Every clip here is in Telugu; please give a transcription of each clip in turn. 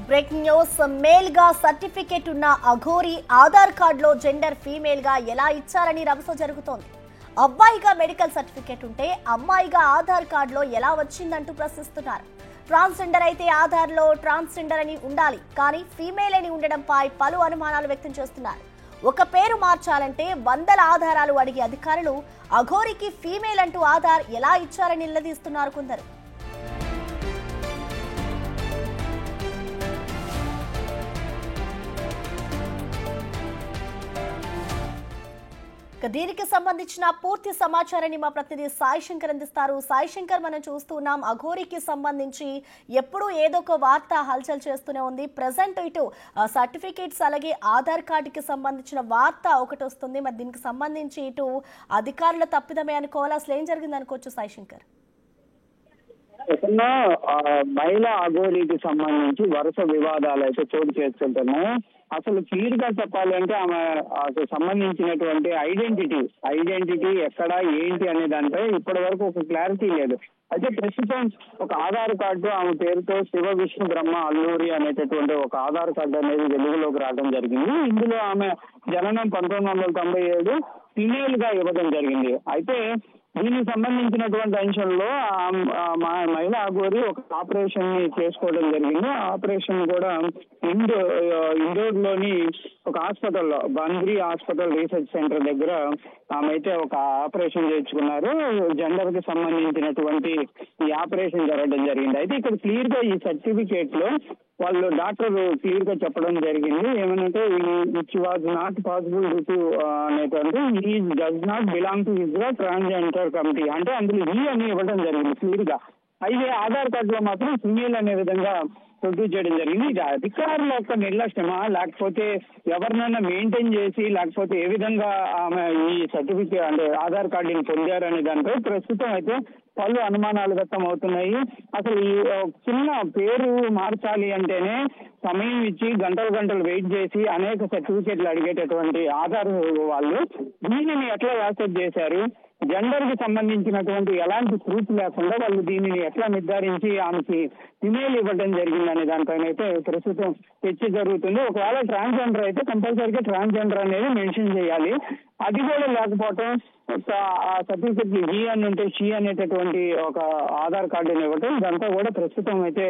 Breaking news. మేల్ గా సర్టిఫికేట్ ఉన్న అఘోరి ఆధార్ కార్డులో జెండర్ ఫీమేల్ గా ఎలా ఇచ్చారని రభస జరుగుతోంది. అబ్బాయిగా మెడికల్ సర్టిఫికేట్ ఉంటే అమ్మాయిగా ఆధార్ కార్డులో ఎలా వచ్చిందంటూ ప్రశ్నిస్తున్నారు. ట్రాన్స్జెండర్ అయితే ఆధార్లో ట్రాన్స్జెండర్ అని ఉండాలి, కానీ ఫీమేల్ అని ఉండడంపై పలు అనుమానాలు వ్యక్తం చేస్తున్నారు. ఒక పేరు మార్చాలంటే వందల ఆధారాలు అడిగే అధికారులు అఘోరికి ఫీమేల్ అంటూ ఆధార్ ఎలా ఇచ్చారని నిలదీస్తున్నారు కొందరు. దీనికి సంబంధించిన పూర్తి సమాచారాన్ని మా ప్రతినిధి సాయి శంకర్ అందిస్తారు. సాయి శంకర్, మనం చూస్తున్నాం అఘోరికి సంబంధించి ఎప్పుడూ ఏదో ఒక వార్త హల్చల్ చేస్తూనే ఉంది. ప్రజెంట్ ఇటు సర్టిఫికేట్స్ అలాగే ఆధార్ కార్డుకి సంబంధించిన వార్త ఒకటి వస్తుంది. మరి దీనికి సంబంధించి ఇటు అధికారుల తప్పిదమే అనుకోవాలి, అసలు ఏం జరిగింది అనుకోవచ్చు సాయి శంకర్? మహిళా అఘోరికి సంబంధించి వరుస వివాదాలు అయితే చోటు చేసుకుంటున్నాయి. అసలు క్లియర్ గా చెప్పాలి అంటే ఆమె సంబంధించినటువంటి ఐడెంటిటీ ఎక్కడ ఏంటి అనే దానిపై ఇప్పటి వరకు ఒక క్లారిటీ లేదు. అయితే ప్రస్తుతం ఒక ఆధార్ కార్డు ఆమె పేరుతో శివ విష్ణు బ్రహ్మ అల్లూరి అనేటటువంటి ఒక ఆధార్ కార్డు అనేది వెలుగులోకి రావడం జరిగింది. ఇందులో ఆమె జననం 1997 ఫిమేల్ గా ఇవ్వడం జరిగింది. అయితే దీనికి సంబంధించినటువంటి అంశంలో మహిళా అఘోరి ఒక ఆపరేషన్ ని చేసుకోవడం జరిగింది. ఆ ఆపరేషన్ కూడా ఇండోర్ లోని ఒక హాస్పిటల్లో, బంద్రీ హాస్పిటల్ రీసెర్చ్ సెంటర్ దగ్గర ఆమె అయితే ఒక ఆపరేషన్ చేయించుకున్నారు. జెండర్ కి సంబంధించినటువంటి ఈ ఆపరేషన్ జరగడం జరిగింది. అయితే ఇక్కడ క్లియర్ గా ఈ సర్టిఫికేట్ లో వాళ్ళు డాక్టర్ క్లియర్ గా చెప్పడం జరిగింది. ఏమనంటే which was not possible due to అనేటువంటి ఈ does not belong to Israel transgender committee, అంటే అందులో ఈ అని ఇవ్వడం జరిగింది క్లియర్ గా. అయితే ఆధార్ కార్డులో మాత్రం ఫీమేల్ అనే విధంగా ప్రొడ్యూస్ చేయడం జరిగింది. ఇది అధికారుల యొక్క నిర్లక్ష్యమా, లేకపోతే ఎవరినైనా మెయింటైన్ చేసి, లేకపోతే ఏ విధంగా ఆమె ఈ సర్టిఫికేట్ అంటే ఆధార్ కార్డుని పొందారనే దానిపై ప్రస్తుతం అయితే పలు అనుమానాలు వ్యక్తం అవుతున్నాయి. అసలు ఈ చిన్న పేరు మార్చాలి అంటేనే సమయం ఇచ్చి గంటలు వెయిట్ చేసి అనేక సర్టిఫికేట్లు అడిగేటటువంటి ఆధార్ వాళ్ళు దీనిని ఎట్లా యాక్సెప్ట్ చేశారు? జెండర్ కి సంబంధించినటువంటి ఎలాంటి ప్రూఫ్ లేకుండా వాళ్ళు దీనిని ఎట్లా నిర్ధారించి ఆమెకి ఫిమేల్ ఇవ్వడం జరిగింది అనే దానిపైన అయితే ప్రస్తుతం చర్చ జరుగుతుంది. ఒకవేళ ట్రాన్స్జెండర్ అయితే కంపల్సరీగా ట్రాన్స్జెండర్ అనేది మెన్షన్ చేయాలి. అది కూడా లేకపోవటం, సర్టిఫికెట్ జీ అని ఉంటే షీ అనేటటువంటి ఒక ఆధార్ కార్డుని ఇవ్వటం, ఇదంతా కూడా ప్రస్తుతం అయితే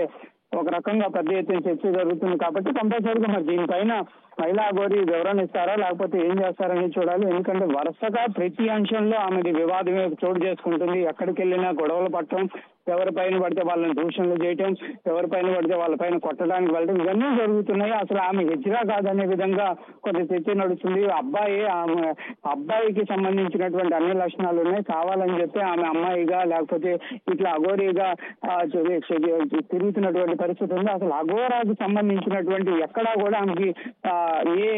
ఒక రకంగా పెద్ద ఎత్తున చర్చ జరుగుతుంది. కాబట్టి కంపల్సరీగా మరి దీనిపైన మహిళా అఘోరి వివరణ ఇస్తారా, లేకపోతే ఏం చేస్తారని చూడాలి. ఎందుకంటే వరుసగా ప్రతి అంశంలో ఆమెది వివాదమే చోటు చేసుకుంటుంది. ఎక్కడికి వెళ్ళినా గొడవలు పట్టడం, ఎవరిపైన పడితే వాళ్ళని దూషణలు చేయటం, ఎవరిపైన పడితే వాళ్ళపైన కొట్టడానికి వెళ్ళడం, ఇవన్నీ జరుగుతున్నాయి. అసలు ఆమె హిజ్రా కాదనే విధంగా కొంత చర్చ నడుస్తుంది. అబ్బాయికి సంబంధించినటువంటి అన్ని లక్షణాలు ఉన్నాయి, కావాలని చెప్పి ఆమె అమ్మాయిగా లేకపోతే ఇట్లా అఘోరిగా తిరుగుతున్నటువంటి పరిస్థితి ఉంది. అసలు అఘోరాకి సంబంధించినటువంటి ఎక్కడా కూడా ఆమెకి ఏ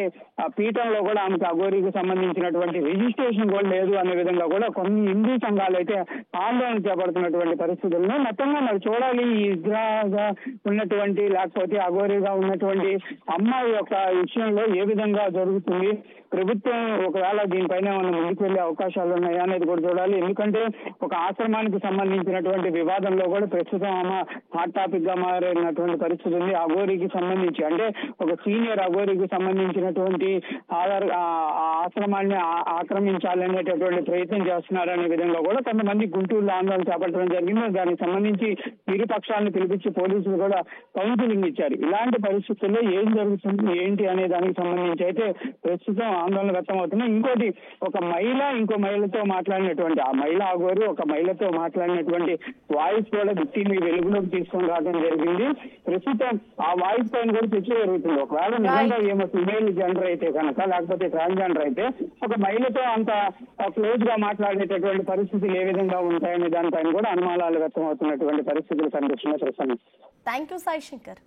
పీఠంలో కూడా ఆమెకి అఘోరికి సంబంధించినటువంటి రిజిస్ట్రేషన్ కూడా లేదు అనే విధంగా కూడా కొన్ని హిందూ సంఘాలు అయితే ఆందోళన చేపడుతున్నటువంటి పరిస్థితుల్లో మొత్తంగా మరి చూడాలి. ఈ ఇజ్రాగా ఉన్నటువంటి లేకపోతే అఘోరిగా ఉన్నటువంటి అమ్మాయి యొక్క విషయంలో ఏ విధంగా జరుగుతుంది, ప్రభుత్వం ఒకవేళ దీనిపైన మనం ముందుకు వెళ్లే అవకాశాలు ఉన్నాయా అనేది కూడా చూడాలి. ఎందుకంటే ఒక ఆశ్రమానికి సంబంధించినటువంటి వివాదంలో కూడా ప్రస్తుతం ఆమె హాట్ టాపిక్ గా మారినటువంటి పరిస్థితి ఉంది. అఘోరికి సంబంధించి అంటే ఒక సీనియర్ అఘోరికి సంబంధించినటువంటి ఆశ్రమాన్ని ఆక్రమించాలనేటటువంటి ప్రయత్నం చేస్తున్నారనే విధంగా కూడా కొంతమంది గుంటూరులో ఆందోళన చేపట్టడం జరిగింది. దానికి సంబంధించి ఇరు పక్షాలను పిలిపించి పోలీసులు కూడా కౌన్సిలింగ్ ఇచ్చారు. ఇలాంటి పరిస్థితుల్లో ఏం జరుగుతుంది ఏంటి అనే దానికి సంబంధించి అయితే ప్రస్తుతం ఆందోళన వ్యక్తం అవుతున్నాయి. ఇంకోటి, ఒక మహిళ ఇంకో మహిళతో మాట్లాడినటువంటి ఆ మహిళా అఘోరి ఒక మహిళతో మాట్లాడినటువంటి వాయిస్ కూడా వ్యక్తిని వెలుగులోకి తీసుకొని రావడం జరిగింది. ప్రస్తుతం ఆ వాయిస్ పైన కూడా చర్చ జరుగుతుంది. ఒకవేళ నిజంగా ఏమో ఫిమేల్ జెండర్ అయితే కనుక, లేకపోతే ట్రాన్స్జెండర్ అయితే ఒక మహిళతో అంత క్లోజ్ గా మాట్లాడేటటువంటి పరిస్థితులు ఏ విధంగా ఉంటాయనే దానిపైన కూడా అనుమానాలు వ్యక్తం అవుతున్నటువంటి పరిస్థితులు కనిపిస్తున్నాయి. ప్రస్తుతం థ్యాంక్ యూ సాయి శంకర్.